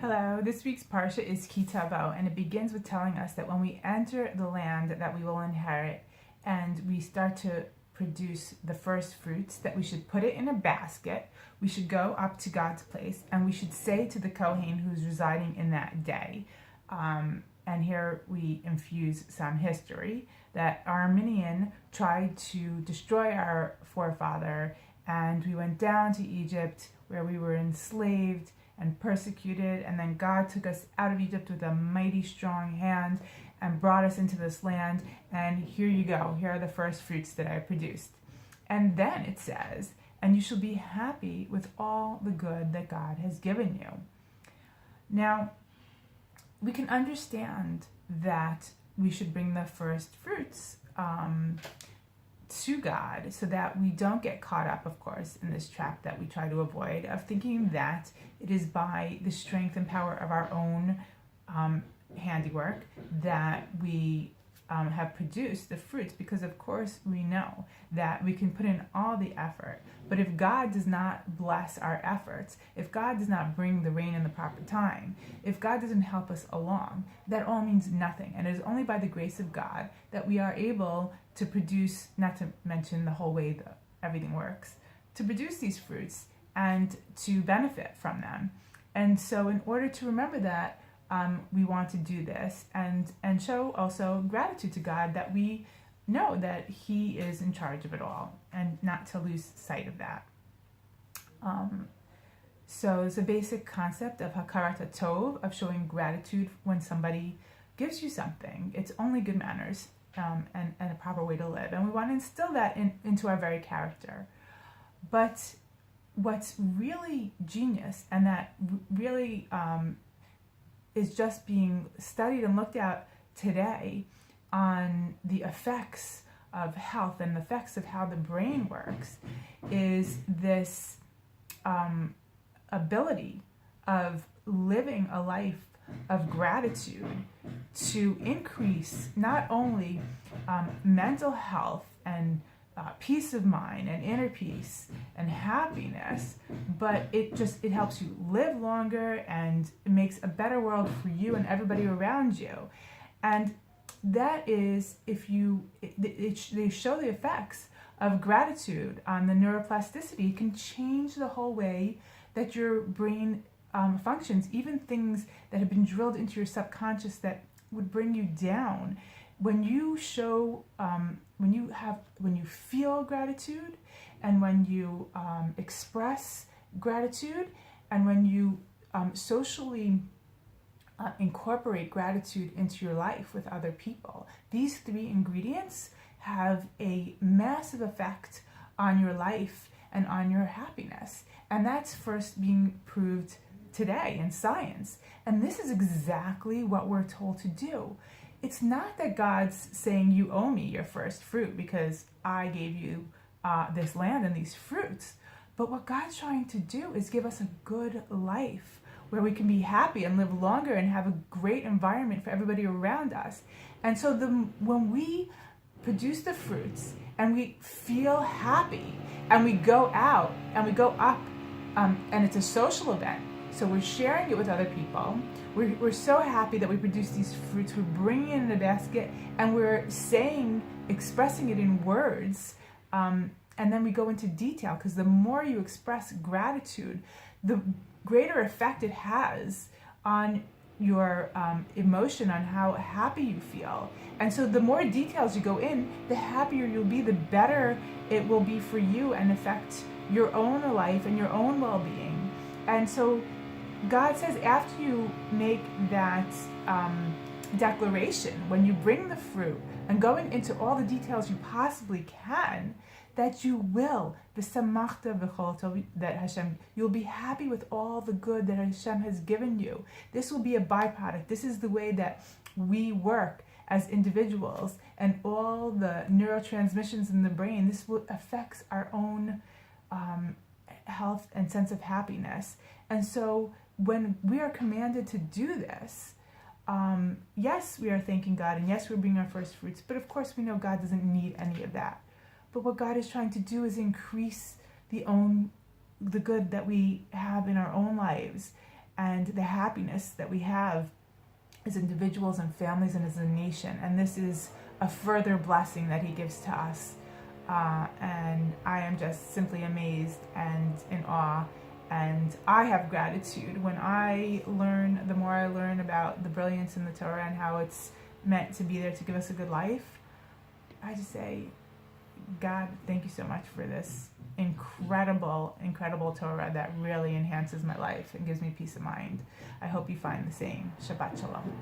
Hello, this week's Parsha is Ki Tavo, and it begins with telling us that when we enter the land that we will inherit and we start to produce the first fruits, that we should put it in a basket, we should go up to God's place, and we should say to the Kohen who's residing in that day, and here we infuse some history, that Arminian tried to destroy our forefather, and we went down to Egypt where we were enslaved and persecuted, and then God took us out of Egypt with a mighty strong hand and brought us into this land, and here you go, here are the first fruits that I produced. And then it says, and you shall be happy with all the good that God has given you. Now, we can understand that we should bring the first fruits to God so that we don't get caught up, of course, in this trap that we try to avoid of thinking that it is by the strength and power of our own handiwork that we have produced the fruits, because of course we know that we can put in all the effort, but if God does not bless our efforts, if God does not bring the rain in the proper time, if God doesn't help us along, that all means nothing. And it is only by the grace of God that we are able to produce, not to mention the whole way that everything works, to produce these fruits and to benefit from them. And so in order to remember that, we want to do this and show also gratitude to God that we know that He is in charge of it all, and not to lose sight of that. So it's a basic concept of hakarat tov, of showing gratitude when somebody gives you something. It's only good manners and a proper way to live. And we want to instill that into our very character. But what's really genius, and that really is just being studied and looked at today on the effects of health and the effects of how the brain works, is this ability of living a life of gratitude to increase not only mental health and peace of mind and inner peace and happiness, but it helps you live longer, and it makes a better world for you and everybody around you. And that is, they show the effects of gratitude on the neuroplasticity. It can change the whole way that your brain functions, even things that have been drilled into your subconscious that would bring you down. When you show, when you feel gratitude, and when you express gratitude, and when you socially incorporate gratitude into your life with other people, these three ingredients have a massive effect on your life and on your happiness. And that's first being proved today in science. And this is exactly what we're told to do. It's not that God's saying, you owe me your first fruit because I gave you this land and these fruits. But what God's trying to do is give us a good life where we can be happy and live longer and have a great environment for everybody around us. And so when we produce the fruits and we feel happy and we go out and we go up, and it's a social event, so we're sharing it with other people. We're so happy that we produce these fruits. We're bringing it in a basket, and we're expressing it in words. And then we go into detail, because the more you express gratitude, the greater effect it has on your emotion, on how happy you feel. And so the more details you go in, the happier you'll be, the better it will be for you and affect your own life and your own well-being. And so God says, after you make that declaration, when you bring the fruit and going into all the details you possibly can, that you will, v'samachta v'chol tov, that Hashem, you'll be happy with all the good that Hashem has given you. This will be a byproduct. This is the way that we work as individuals, and all the neurotransmissions in the brain, this affects our own health and sense of happiness. And so when we are commanded to do this, yes, we are thanking God, and yes, we're bringing our first fruits, but of course we know God doesn't need any of that. But what God is trying to do is increase the good that we have in our own lives, and the happiness that we have as individuals and families and as a nation. And this is a further blessing that he gives to us. And I am just simply amazed and in awe. And I have gratitude when I learn, the more I learn about the brilliance in the Torah and how it's meant to be there to give us a good life. I just say, God, thank you so much for this incredible, incredible Torah that really enhances my life and gives me peace of mind. I hope you find the same. Shabbat Shalom.